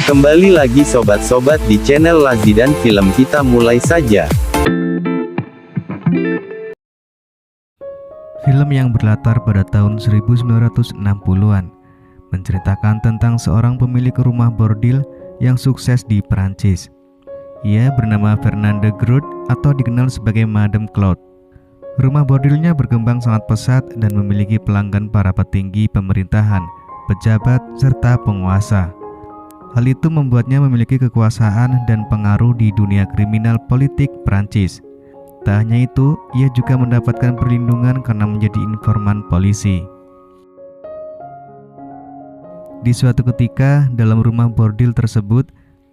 Kembali lagi sobat-sobat di channel Lazi dan Film, kita mulai saja. Film yang berlatar pada tahun 1960-an menceritakan tentang seorang pemilik rumah bordil yang sukses di Perancis. Ia bernama Fernande Groot atau dikenal sebagai Madame Claude. Rumah bordilnya berkembang sangat pesat dan memiliki pelanggan para petinggi pemerintahan, pejabat, serta penguasa. Hal itu membuatnya memiliki kekuasaan dan pengaruh di dunia kriminal politik Prancis. Tak hanya itu, ia juga mendapatkan perlindungan karena menjadi informan polisi. Di suatu ketika, dalam rumah bordil tersebut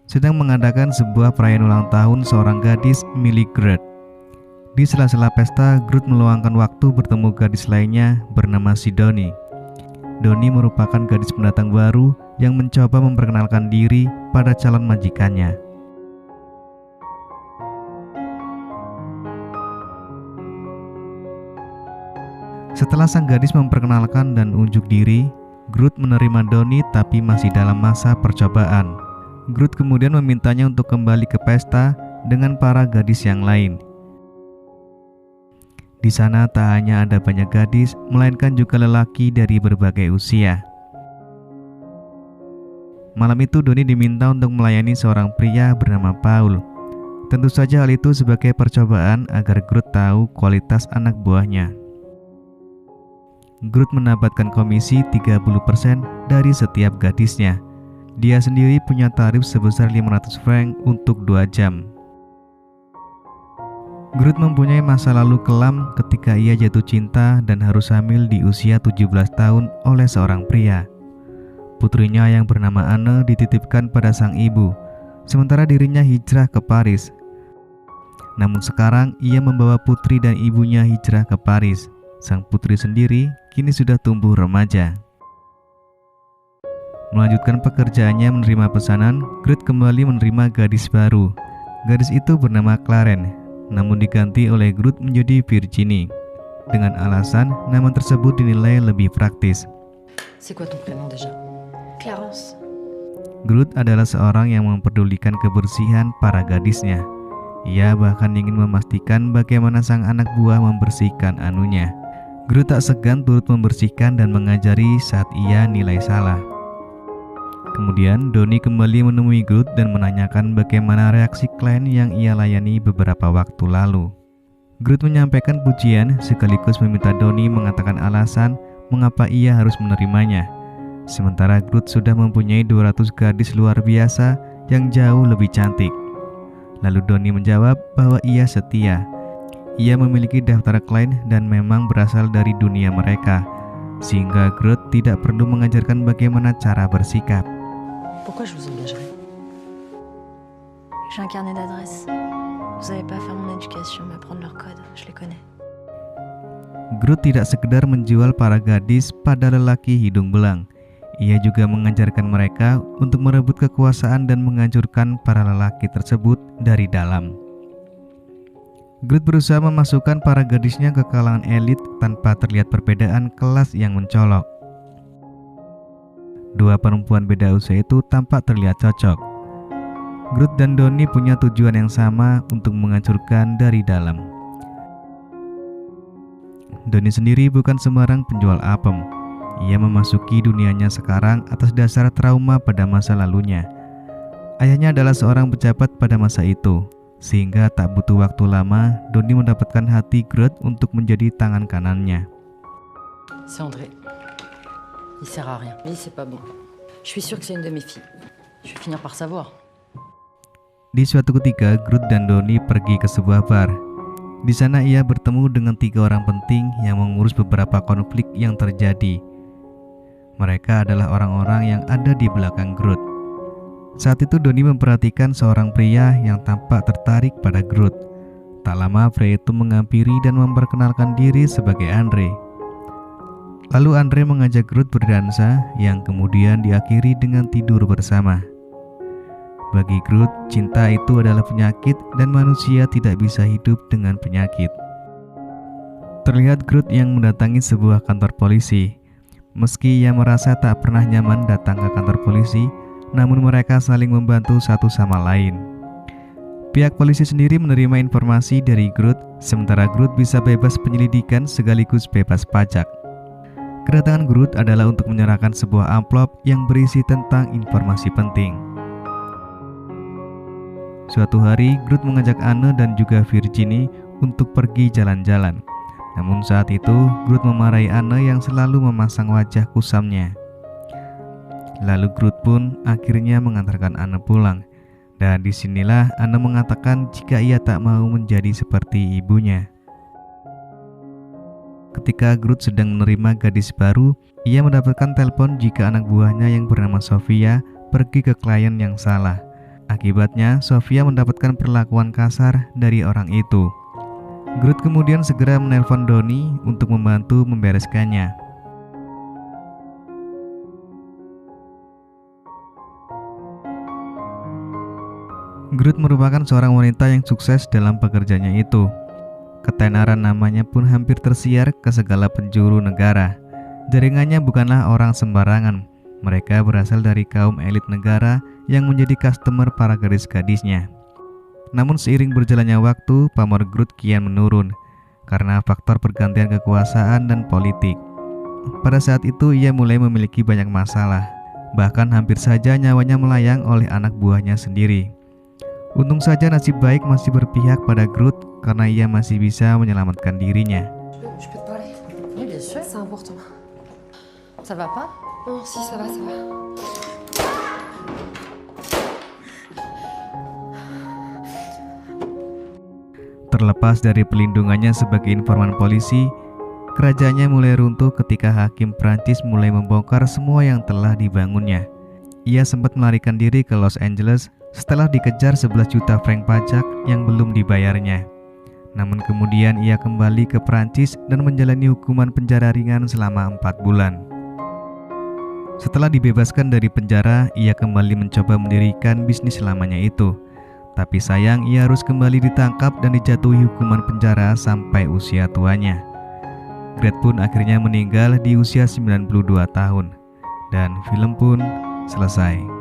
sedang mengadakan sebuah perayaan ulang tahun seorang gadis milik Groot. Di sela-sela pesta, Groot meluangkan waktu bertemu gadis lainnya bernama Sidonie. Doni merupakan gadis pendatang baru yang mencoba memperkenalkan diri pada calon majikannya. Setelah sang gadis memperkenalkan dan unjuk diri, Groot menerima Doni tapi masih dalam masa percobaan. Groot kemudian memintanya untuk kembali ke pesta dengan para gadis yang lain. Di sana tak hanya ada banyak gadis, melainkan juga lelaki dari berbagai usia. Malam itu Doni diminta untuk melayani seorang pria bernama Paul. Tentu saja hal itu sebagai percobaan agar Groot tahu kualitas anak buahnya. Groot mendapatkan komisi 30% dari setiap gadisnya. Dia sendiri punya tarif sebesar 500 franc untuk 2 jam. Groot mempunyai masa lalu kelam ketika ia jatuh cinta dan harus hamil di usia 17 tahun oleh seorang pria. Putrinya yang bernama Anne dititipkan pada sang ibu, sementara dirinya hijrah ke Paris. Namun sekarang ia membawa putri dan ibunya hijrah ke Paris. Sang putri sendiri kini sudah tumbuh remaja. Melanjutkan pekerjaannya menerima pesanan, Groot kembali menerima gadis baru. Gadis itu bernama Clarence, namun diganti oleh Groot menjadi Virginie, dengan alasan nama tersebut dinilai lebih praktis. C'est quoi ton prénom déjà? Clarence. Groot adalah seorang yang memperdulikan kebersihan para gadisnya. Ia bahkan ingin memastikan bagaimana sang anak buah membersihkan anunya. Groot tak segan turut membersihkan dan mengajari saat ia nilai salah. Kemudian Doni kembali menemui Groot dan menanyakan bagaimana reaksi klien yang ia layani beberapa waktu lalu. Groot menyampaikan pujian sekaligus meminta Doni mengatakan alasan mengapa ia harus menerimanya. Sementara Groot sudah mempunyai 200 gadis luar biasa yang jauh lebih cantik. Lalu Doni menjawab bahwa ia setia. Ia memiliki daftar klien dan memang berasal dari dunia mereka, sehingga Groot tidak perlu mengajarkan bagaimana cara bersikap. Pourquoi je vous engagerais? J'ai un carnet d'adresses. Vous n'allez pas faire mon éducation, m'apprendre leur code, je les connais. Groot tidak sekedar menjual para gadis pada lelaki hidung belang. Ia juga mengajarkan mereka untuk merebut kekuasaan dan menghancurkan para lelaki tersebut dari dalam. Groot berusaha memasukkan para gadisnya ke kalangan elit tanpa terlihat perbedaan kelas yang mencolok. Dua perempuan beda usia itu tampak terlihat cocok. Groot dan Doni punya tujuan yang sama untuk menghancurkan dari dalam. Doni sendiri bukan sembarang penjual apem. Ia memasuki dunianya sekarang atas dasar trauma pada masa lalunya. Ayahnya adalah seorang pejabat pada masa itu, sehingga tak butuh waktu lama Doni mendapatkan hati Groot untuk menjadi tangan kanannya. C'est André. Il sert à rien. Lui, c'est pas bon. Je suis sûre que c'est une de mes filles. Je vais finir par savoir. Di suatu ketika, Groot dan Doni pergi ke sebuah bar. Di sana ia bertemu dengan 3 orang penting yang mengurus beberapa konflik yang terjadi. Mereka adalah orang-orang yang ada di belakang Groot. Saat itu Doni memperhatikan seorang pria yang tampak tertarik pada Groot. Tak lama pria itu menghampiri dan memperkenalkan diri sebagai Andre. Lalu Andre mengajak Groot berdansa yang kemudian diakhiri dengan tidur bersama. Bagi Groot, cinta itu adalah penyakit dan manusia tidak bisa hidup dengan penyakit. Terlihat Groot yang mendatangi sebuah kantor polisi. Meski ia merasa tak pernah nyaman datang ke kantor polisi, namun mereka saling membantu satu sama lain. Pihak polisi sendiri menerima informasi dari Groot, sementara Groot bisa bebas penyelidikan sekaligus bebas pajak. Kedatangan Groot adalah untuk menyerahkan sebuah amplop yang berisi tentang informasi penting. Suatu hari, Groot mengajak Anne dan juga Virginie untuk pergi jalan-jalan. Namun saat itu, Groot memarahi Anne yang selalu memasang wajah kusamnya. Lalu Groot pun akhirnya mengantarkan Anne pulang. Dan disinilah Anne mengatakan jika ia tak mau menjadi seperti ibunya. Ketika Groot sedang menerima gadis baru, ia mendapatkan telepon jika anak buahnya yang bernama Sofia pergi ke klien yang salah. Akibatnya, Sofia mendapatkan perlakuan kasar dari orang itu. Groot kemudian segera menelpon Donnie untuk membantu membereskannya. Groot merupakan seorang wanita yang sukses dalam pekerjaannya itu. Ketenaran namanya pun hampir tersiar ke segala penjuru negara. Jaringannya bukanlah orang sembarangan. Mereka berasal dari kaum elit negara yang menjadi customer para gadis-gadisnya. Namun seiring berjalannya waktu, pamor Groot kian menurun karena faktor pergantian kekuasaan dan politik. Pada saat itu ia mulai memiliki banyak masalah. Bahkan hampir saja nyawanya melayang oleh anak buahnya sendiri. Untung saja nasib baik masih berpihak pada Groot karena ia masih bisa menyelamatkan dirinya. Je peux te parler? Oui, bien sûr. C'est important. Ça va pas? Non, si, ça va, ça va. Terlepas dari pelindungannya sebagai informan polisi, kerajaannya mulai runtuh ketika hakim Prancis mulai membongkar semua yang telah dibangunnya. Ia sempat melarikan diri ke Los Angeles setelah dikejar 11 juta franc pajak yang belum dibayarnya. Namun kemudian ia kembali ke Prancis dan menjalani hukuman penjara ringan selama 4 bulan. Setelah dibebaskan dari penjara, ia kembali mencoba mendirikan bisnis lamanya itu. Tapi sayang, ia harus kembali ditangkap dan dijatuhi hukuman penjara sampai usia tuanya. Groot pun akhirnya meninggal di usia 92 tahun. Dan film pun selesai.